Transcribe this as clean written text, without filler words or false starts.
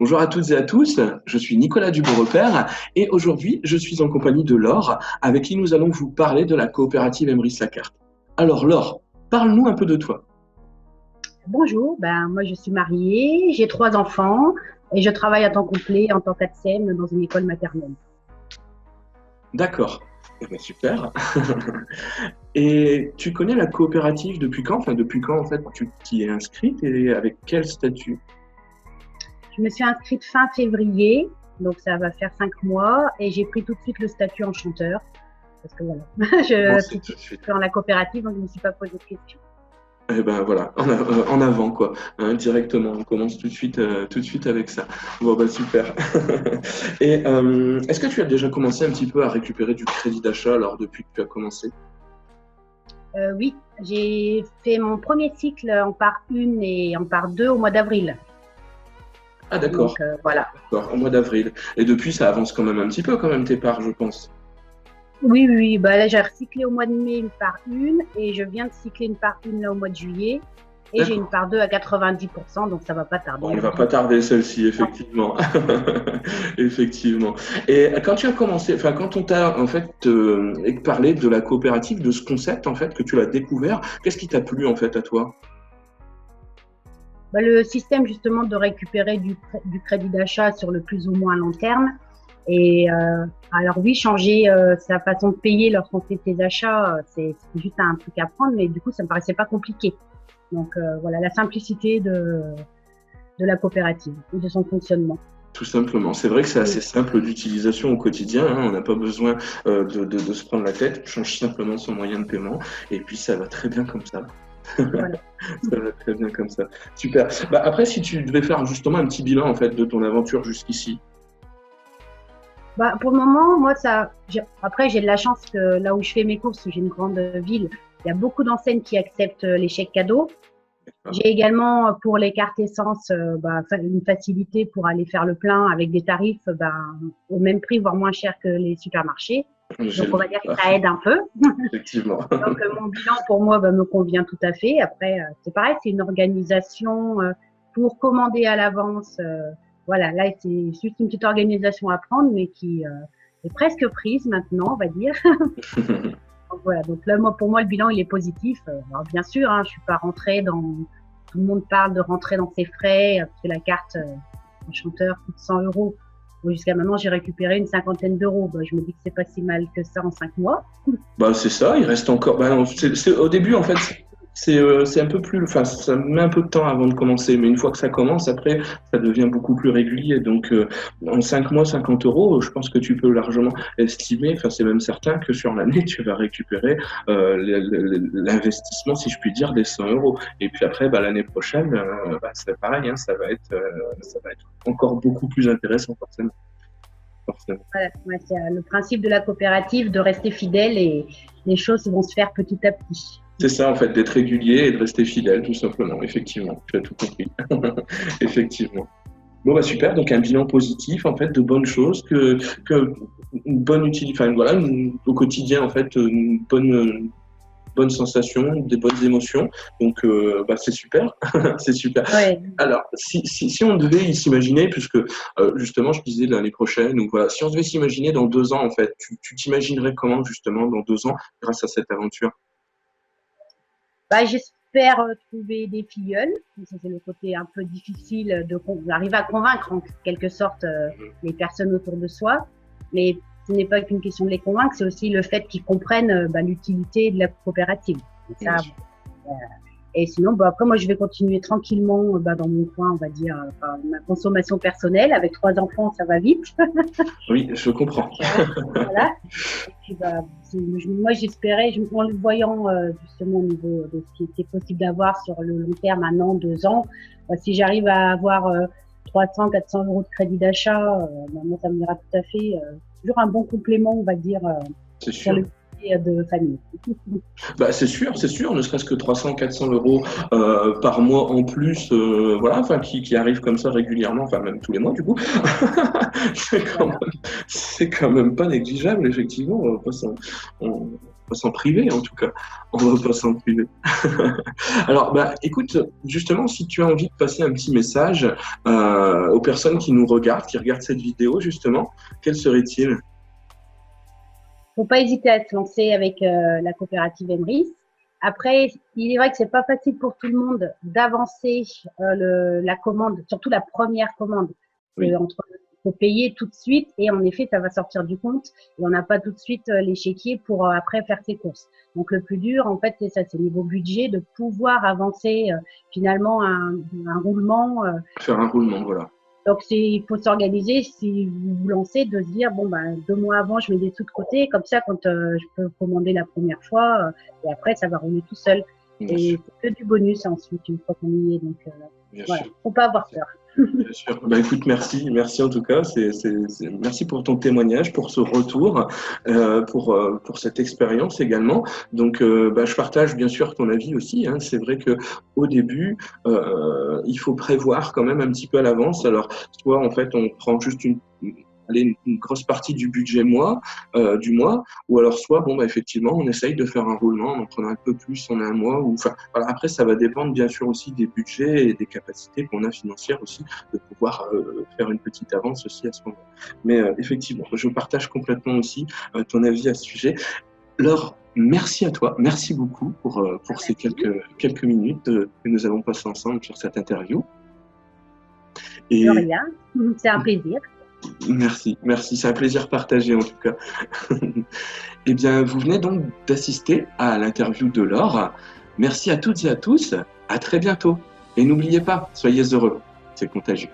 Bonjour à toutes et à tous, je suis Nicolas Dubourg-Repère et aujourd'hui je suis en compagnie de Laure avec qui nous allons vous parler de la coopérative Emery-Sacart. Alors Laure, parle-nous un peu de toi. Bonjour, moi je suis mariée, j'ai 3 enfants et je travaille à temps complet en tant qu'ATSEM dans une école maternelle. D'accord, eh ben, super. Et tu connais la coopérative depuis quand? Enfin depuis quand en fait tu t'y es inscrite et avec quel statut? Je me suis inscrite fin février, donc ça va faire 5 mois et j'ai pris tout de suite le statut enchanteur parce que voilà, je Commencez suis tout tout de de suite suite. dans la coopérative donc je ne me suis pas posé de questions. Eh ben voilà, en avant quoi, hein, directement, on commence tout de suite avec ça. Bon bah super. Et est-ce que tu as déjà commencé un petit peu à récupérer du crédit d'achat alors depuis que tu as commencé? Oui, j'ai fait mon premier cycle en part 1 et en part 2 au mois d'avril. Ah d'accord, Donc voilà. d'accord, au mois d'avril. Et depuis ça avance quand même un petit peu quand même tes parts, je pense. Oui, oui, oui. Là, j'ai recyclé au mois de mai une part 1 et je viens de cycler une part 1 là, au mois de juillet. Et j'ai une D'accord. part 2 à 90%, donc ça va pas tarder. Bon, elle Elle va devrait pas tarder celle-ci, Non. effectivement. Effectivement. Et quand tu as commencé, enfin quand on t'a en fait parlé de la coopérative, de ce concept en fait que tu l'as découvert, qu'est-ce qui t'a plu en fait à toi? Le système justement de récupérer du crédit d'achat sur le plus ou moins long terme. Et alors oui, changer sa façon de payer lorsqu'on fait ses achats, c'est juste un truc à prendre, mais du coup, ça me paraissait pas compliqué. Donc voilà, la simplicité de la coopérative et de son fonctionnement. Tout simplement. C'est vrai que c'est Oui, assez simple d'utilisation au quotidien, hein. On n'a pas besoin de se prendre la tête. On change simplement son moyen de paiement et puis ça va très bien comme ça. voilà. Ça va très bien comme ça. Super. Bah, après, si tu devais faire justement un petit bilan en fait de ton aventure jusqu'ici. Pour le moment, moi, après, j'ai de la chance que là où je fais mes courses, j'ai une grande ville, il y a beaucoup d'enseignes qui acceptent les chèques cadeaux. J'ai également, pour les cartes essence, une facilité pour aller faire le plein avec des tarifs au même prix, voire moins cher que les supermarchés. J'ai Donc, le on va dire que ça aide un peu. effectivement. Donc, mon bilan, pour moi, me convient tout à fait. Après, c'est pareil, c'est une organisation pour commander à l'avance. Voilà, là, c'est juste une petite organisation à prendre, mais qui est presque prise maintenant, on va dire. Donc, voilà, donc là, pour moi, le bilan, il est positif. Alors, bien sûr, hein, je suis pas rentrée dans. Tout le monde parle de rentrer dans ses frais, parce que la carte enchanteur coûte 100 euros. Bon, jusqu'à maintenant, j'ai récupéré une cinquantaine d'euros. Je me dis que c'est pas si mal que ça en 5 mois. Bah, c'est ça, il reste encore. Bah, non, au début, en fait, c'est un peu plus. Enfin, ça met un peu de temps avant de commencer, mais une fois que ça commence, après, ça devient beaucoup plus régulier. Donc, en 5 mois, 50 euros, je pense que tu peux largement estimer, enfin, c'est même certain que sur l'année, tu vas récupérer l'investissement, si je puis dire, des 100 euros. Et puis après, bah, l'année prochaine, c'est pareil, hein, ça va être encore beaucoup plus intéressant, forcément. Forcément. Voilà, ouais, c'est le principe de la coopérative, de rester fidèle et les choses vont se faire petit à petit. C'est ça, en fait, d'être régulier et de rester fidèle, tout simplement. Effectivement, tu as tout compris. Effectivement. Bon, bah super, donc un bilan positif, en fait, de bonnes choses, que une bonne utilité, enfin voilà, au quotidien, en fait, bonne sensation, des bonnes émotions. Donc, bah, c'est super, c'est super. Ouais. Alors, si on devait s'imaginer, puisque justement, je disais l'année prochaine, donc voilà, si on devait s'imaginer dans 2 ans, en fait, tu t'imaginerais comment, justement, dans 2 ans, grâce à cette aventure? J'espère trouver des filleuls. Ça, c'est le côté un peu difficile d'arriver à convaincre en quelque sorte les personnes autour de soi. Mais ce n'est pas qu'une question de les convaincre, c'est aussi le fait qu'ils comprennent l'utilité de la coopérative. Et ça, et sinon, après, moi, je vais continuer tranquillement dans mon coin, on va dire, ma consommation personnelle. Avec 3 enfants, ça va vite. Oui, je comprends. Voilà. Et puis, moi, j'espérais, en le voyant justement au niveau de ce qui était possible d'avoir sur le long terme, 1 an, 2 ans, si j'arrive à avoir 300, 400 euros de crédit d'achat, moi, ça me ira tout à fait. Toujours un bon complément, on va dire, C'est sur sûr. le budget de famille. Bah, c'est sûr, ne serait-ce que 300, 400 euros par mois en plus, voilà, enfin, qui arrivent comme ça régulièrement, enfin, même tous les mois, du coup. C'est quand Voilà. même, c'est quand même pas négligeable, effectivement. On, va s'en priver en tout cas. On va pas s'en priver. Alors, bah, écoute, justement, si tu as envie de passer un petit message aux personnes qui nous regardent, qui regardent cette vidéo, justement, quel serait-il? Faut pas hésiter à se lancer avec la coopérative Emrys. Après, il est vrai que c'est pas facile pour tout le monde d'avancer la commande, surtout la première commande. Oui. Faut payer tout de suite et en effet, ça va sortir du compte et on n'a pas tout de suite l'échiquier pour après faire ses courses. Donc le plus dur, en fait, c'est ça, c'est niveau budget de pouvoir avancer finalement un roulement. Faire un roulement, voilà. Donc, il faut s'organiser si vous vous lancez, de se dire, bon, ben, 2 mois avant, je mets des sous de côté. Comme ça, quand je peux commander la première fois, et après, ça va rouler tout seul. Bien Et sûr. c'est que du bonus ensuite, une fois qu'on y est. Donc, Bien voilà, sûr. faut pas avoir peur. Bien sûr. Bah, écoute, merci en tout cas. Merci pour ton témoignage, pour ce retour, pour cette expérience également. Donc, bah, je partage bien sûr ton avis aussi. Hein. C'est vrai que au début, il faut prévoir quand même un petit peu à l'avance. Alors, soit en fait, on prend juste une grosse partie du budget du mois, ou alors soit bon bah effectivement on essaye de faire un roulement en prenant un peu plus en un mois, ou enfin voilà, après ça va dépendre bien sûr aussi des budgets et des capacités qu'on a financières aussi de pouvoir faire une petite avance aussi à ce moment. Mais effectivement, je partage complètement aussi ton avis à ce sujet. Laure, merci à toi, merci beaucoup pour ces quelques minutes que nous avons passées ensemble sur cette interview. De rien, c'est un plaisir. Merci, c'est un plaisir partagé en tout cas. Eh bien, vous venez donc d'assister à l'interview de Laure. Merci à toutes et à tous, à très bientôt. Et n'oubliez pas, soyez heureux, c'est contagieux.